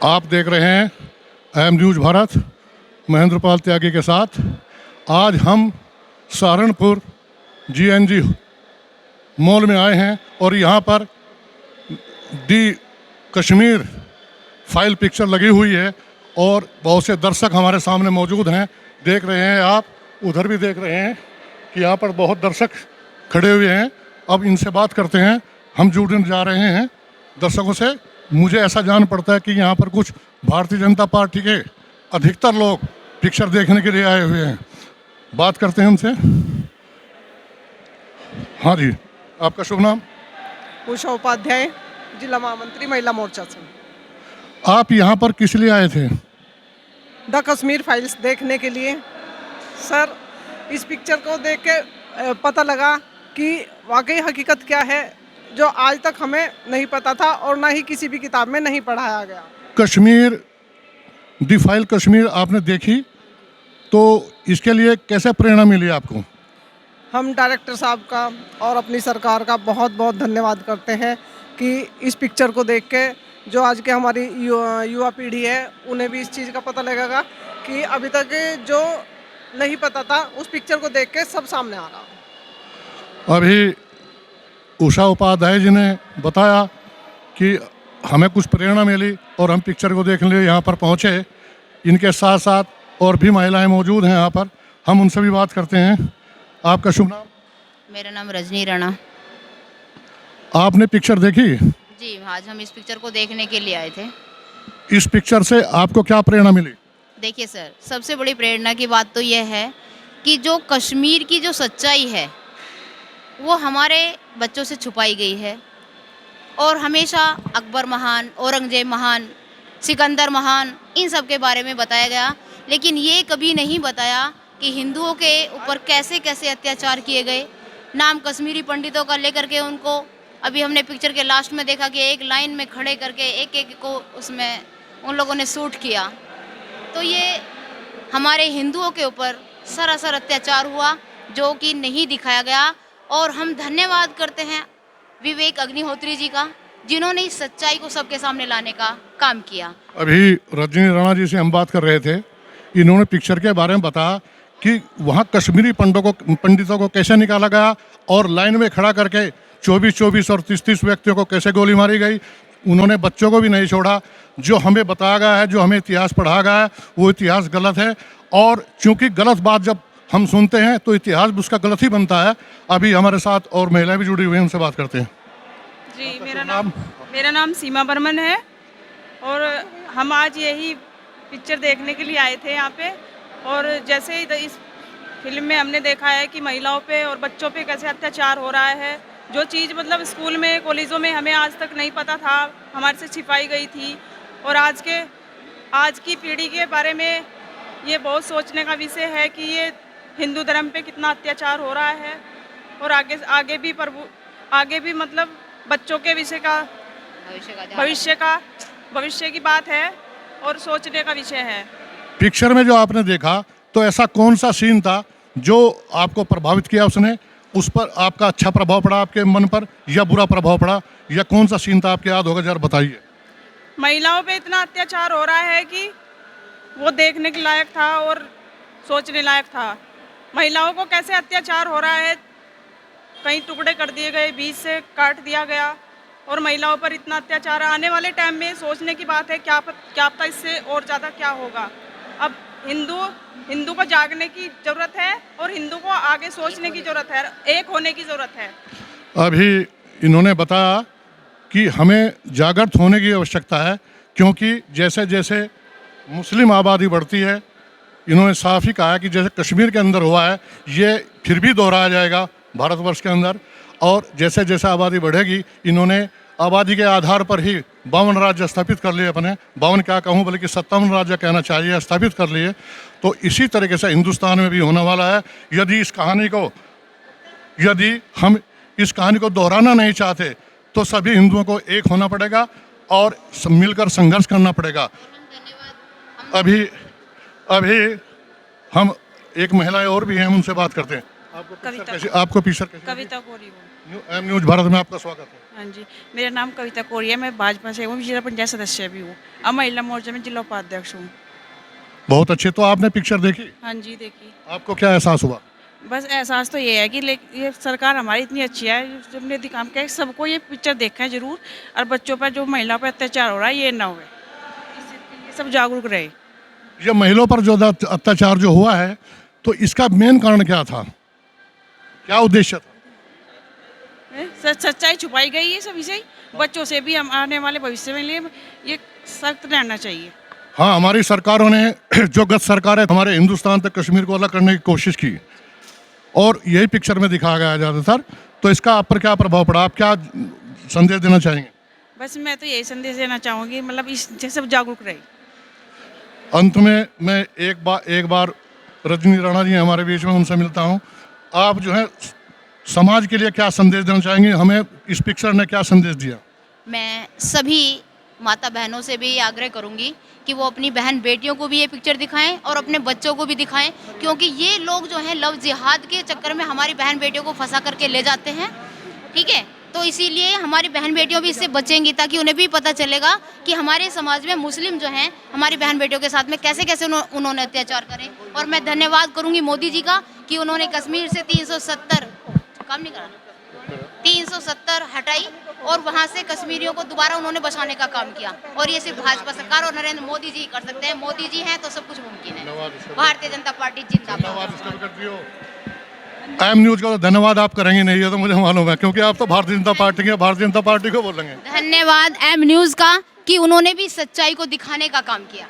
आप देख रहे हैं एम न्यूज़ भारत महेंद्र पाल त्यागी के साथ। आज हम सहारनपुर जीएनजी मॉल में आए हैं और यहाँ पर दी कश्मीर फाइल पिक्चर लगी हुई है और बहुत से दर्शक हमारे सामने मौजूद हैं। देख रहे हैं आप, उधर भी देख रहे हैं कि यहाँ पर बहुत दर्शक खड़े हुए हैं। अब इनसे बात करते हैं। हम जुड़ने जा रहे हैं दर्शकों से। मुझे ऐसा जान पड़ता है कि यहाँ पर कुछ भारतीय जनता पार्टी के अधिकतर लोग पिक्चर देखने के लिए आए हुए हैं। बात करते हैं उनसे। हाँ जी, आपका शुभ नाम? उषा उपाध्याय, जिला महामंत्री महिला मोर्चा से। आप यहाँ पर किस लिए आए थे? द कश्मीर फाइल्स देखने के लिए। सर, इस पिक्चर को देख के पता लगा कि वाकई हकीकत क्या है, जो आज तक हमें नहीं पता था और ना ही किसी भी किताब में नहीं पढ़ाया गया। कश्मीर, दी फाइल कश्मीर आपने देखी, तो इसके लिए कैसे प्रेरणा मिली आपको? हम डायरेक्टर साहब का और अपनी सरकार का बहुत बहुत धन्यवाद करते हैं कि इस पिक्चर को देख के जो आज के हमारी युवा पीढ़ी है उन्हें भी इस चीज़ का पता लगेगा कि अभी तक जो नहीं पता था उस पिक्चर को देख के सब सामने आ रहा। अभी उषा उपाध्याय जी ने बताया कि हमें कुछ प्रेरणा मिली और हम पिक्चर को देखने लिए यहाँ पर पहुँचे। इनके साथ साथ और भी महिलाएं मौजूद हैं यहाँ पर, हम उनसे भी बात करते हैं। आपका शुभ नाम? मेरा नाम रजनी राणा। आपने पिक्चर देखी? जी, आज हम इस पिक्चर को देखने के लिए आए थे। इस पिक्चर से आपको क्या प्रेरणा मिली? देखिए सर, सबसे बड़ी प्रेरणा की बात तो यह है कि जो कश्मीर की जो सच्चाई है वो हमारे बच्चों से छुपाई गई है और हमेशा अकबर महान, औरंगजेब महान, सिकंदर महान, इन सब के बारे में बताया गया, लेकिन ये कभी नहीं बताया कि हिंदुओं के ऊपर कैसे कैसे अत्याचार किए गए। नाम कश्मीरी पंडितों का लेकर के उनको, अभी हमने पिक्चर के लास्ट में देखा कि एक लाइन में खड़े करके एक एक को उसमें उन लोगों ने शूट किया। तो ये हमारे हिंदुओं के ऊपर सरासर अत्याचार हुआ जो कि नहीं दिखाया गया। और हम धन्यवाद करते हैं विवेक अग्निहोत्री जी का, जिन्होंने इस सच्चाई को सबके सामने लाने का काम किया। अभी रजनी राणा जी से हम बात कर रहे थे। इन्होंने पिक्चर के बारे में बताया कि वहाँ कश्मीरी पंडितों को कैसे निकाला गया और लाइन में खड़ा करके 24 और 30 व्यक्तियों को कैसे गोली मारी गई। उन्होंने बच्चों को भी नहीं छोड़ा। जो हमें बताया गया है, जो हमें इतिहास पढ़ाया गया है, वो इतिहास गलत है। और चूंकि गलत बात जब हम सुनते हैं तो इतिहास भी उसका गलत ही बनता है। अभी हमारे साथ और महिलाएं भी जुड़ी हुई हैं, उनसे बात करते हैं। जी, मेरा नाम सीमा बर्मन है और हम आज यही पिक्चर देखने के लिए आए थे यहाँ पे। और जैसे ही इस फिल्म में हमने देखा है कि महिलाओं पे और बच्चों पे कैसे अत्याचार हो रहा है, जो चीज़ मतलब स्कूल में, कॉलेजों में हमें आज तक नहीं पता था, हमारे से छिपाई गई थी। और आज की पीढ़ी के बारे में ये बहुत सोचने का विषय है कि ये हिंदू धर्म पे कितना अत्याचार हो रहा है और आगे भी मतलब बच्चों के विषय का भविष्य की बात है और सोचने का विषय है। पिक्चर में जो आपने देखा, तो ऐसा कौन सा सीन था जो आपको प्रभावित किया? उसने उस पर आपका अच्छा प्रभाव पड़ा आपके मन पर या बुरा प्रभाव पड़ा, या कौन सा सीन था आपके याद होगा? जरा बताइए। महिलाओं पे इतना अत्याचार हो रहा है कि वो देखने के लायक था और सोचने लायक था। महिलाओं को कैसे अत्याचार हो रहा है, कई टुकड़े कर दिए गए, बीच से काट दिया गया और महिलाओं पर इतना अत्याचार आने वाले टाइम में सोचने की बात है। क्या पता इससे और ज़्यादा क्या होगा। अब हिंदू को जागने की ज़रूरत है और हिंदू को आगे सोचने की ज़रूरत है, एक होने की ज़रूरत है। अभी इन्होंने बताया कि हमें जागृत होने की आवश्यकता है, क्योंकि जैसे जैसे मुस्लिम आबादी बढ़ती है, इन्होंने साफ ही कहा कि जैसे कश्मीर के अंदर हुआ है, ये फिर भी दोहराया जाएगा भारतवर्ष के अंदर। और जैसे जैसे आबादी बढ़ेगी, इन्होंने आबादी के आधार पर ही 52 राज्य स्थापित कर लिए अपने। 52 क्या कहूँ, बल्कि 57 राज्य कहना चाहिए, स्थापित कर लिए। तो इसी तरीके से हिंदुस्तान में भी होने वाला है। यदि हम इस कहानी को दोहराना नहीं चाहते तो सभी हिंदुओं को एक होना पड़ेगा और मिलकर संघर्ष करना पड़ेगा। अभी हम एक महिलाएं और भी हैं, उनसे बात करते हैं। आपको पिक्चर कैसी? कविता कोरी। एम न्यूज़ भारत में आपका स्वागत है। हाँ जी, मेरा नाम कविता कोरिया, मैं भाजपा से हूँ, जिला पंचायत सदस्य भी हूँ। अब महिला मोर्चा में जिला उपाध्यक्ष हूँ। बहुत अच्छे। तो आपने पिक्चर देखी, हाँ जी, देखिए। आपको क्या एहसास हुआ? बस एहसास तो ये है कि ये सरकार हमारी इतनी अच्छी है, जब ने दिखा के सबको ये पिक्चर देखा है ज़रूर, और बच्चों पर जो महिलाओं पर अत्याचार हो रहा है ये ना होए, ये सब जागरूक रहे। ये महिलाओं पर जो अत्याचार जो हुआ है, तो इसका मेन कारण क्या था, क्या उद्देश्य था? सच्चाई छुपाई गई है सभी से, बच्चों से भी हम आने वाले भविष्य में लिए ये सख्त रहना चाहिए। हाँ, हमारी सरकारों ने जो गत सरकार है हमारे हिंदुस्तान तक कश्मीर को अलग करने की कोशिश की, और यही पिक्चर में दिखाया गया ज़्यादातर। तो इसका आप पर क्या प्रभाव पड़ा, आप क्या संदेश देना चाहेंगे? बस मैं तो यही संदेश देना चाहूँगी, मतलब इससे सब जागरूक रहे। अंत में मैं एक बार रजनी राणा जी हमारे बीच में, उनसे मिलता हूँ। आप जो है समाज के लिए क्या संदेश देना चाहेंगे, हमें इस पिक्चर ने क्या संदेश दिया? मैं सभी माता बहनों से भी ये आग्रह करूंगी कि वो अपनी बहन बेटियों को भी ये पिक्चर दिखाएं और अपने बच्चों को भी दिखाएं, क्योंकि ये लोग जो हैं लव जिहाद के चक्कर में हमारी बहन बेटियों को फंसा करके ले जाते हैं। ठीक है, तो इसीलिए हमारी बहन बेटियों भी इससे बचेंगी, ताकि उन्हें भी पता चलेगा कि हमारे समाज में मुस्लिम जो हैं हमारी बहन बेटियों के साथ में कैसे कैसे उन्होंने अत्याचार करे। और मैं धन्यवाद करूंगी मोदी जी का कि उन्होंने कश्मीर से 370 हटाई और वहां से कश्मीरियों को दोबारा उन्होंने बचाने का काम किया। और ये सिर्फ भाजपा सरकार और नरेंद्र मोदी जी कर सकते हैं। मोदी जी हैं तो सब कुछ मुमकिन है। भारतीय जनता पार्टी जिंदाबाद। टाइम न्यूज़ का तो धन्यवाद आप करेंगे नहीं, ये तो मुझे मालूम है, क्योंकि आप तो भारतीय जनता पार्टी के, भारतीय जनता पार्टी को बोलेंगे। धन्यवाद एम न्यूज़ का कि उन्होंने भी सच्चाई को दिखाने का काम किया।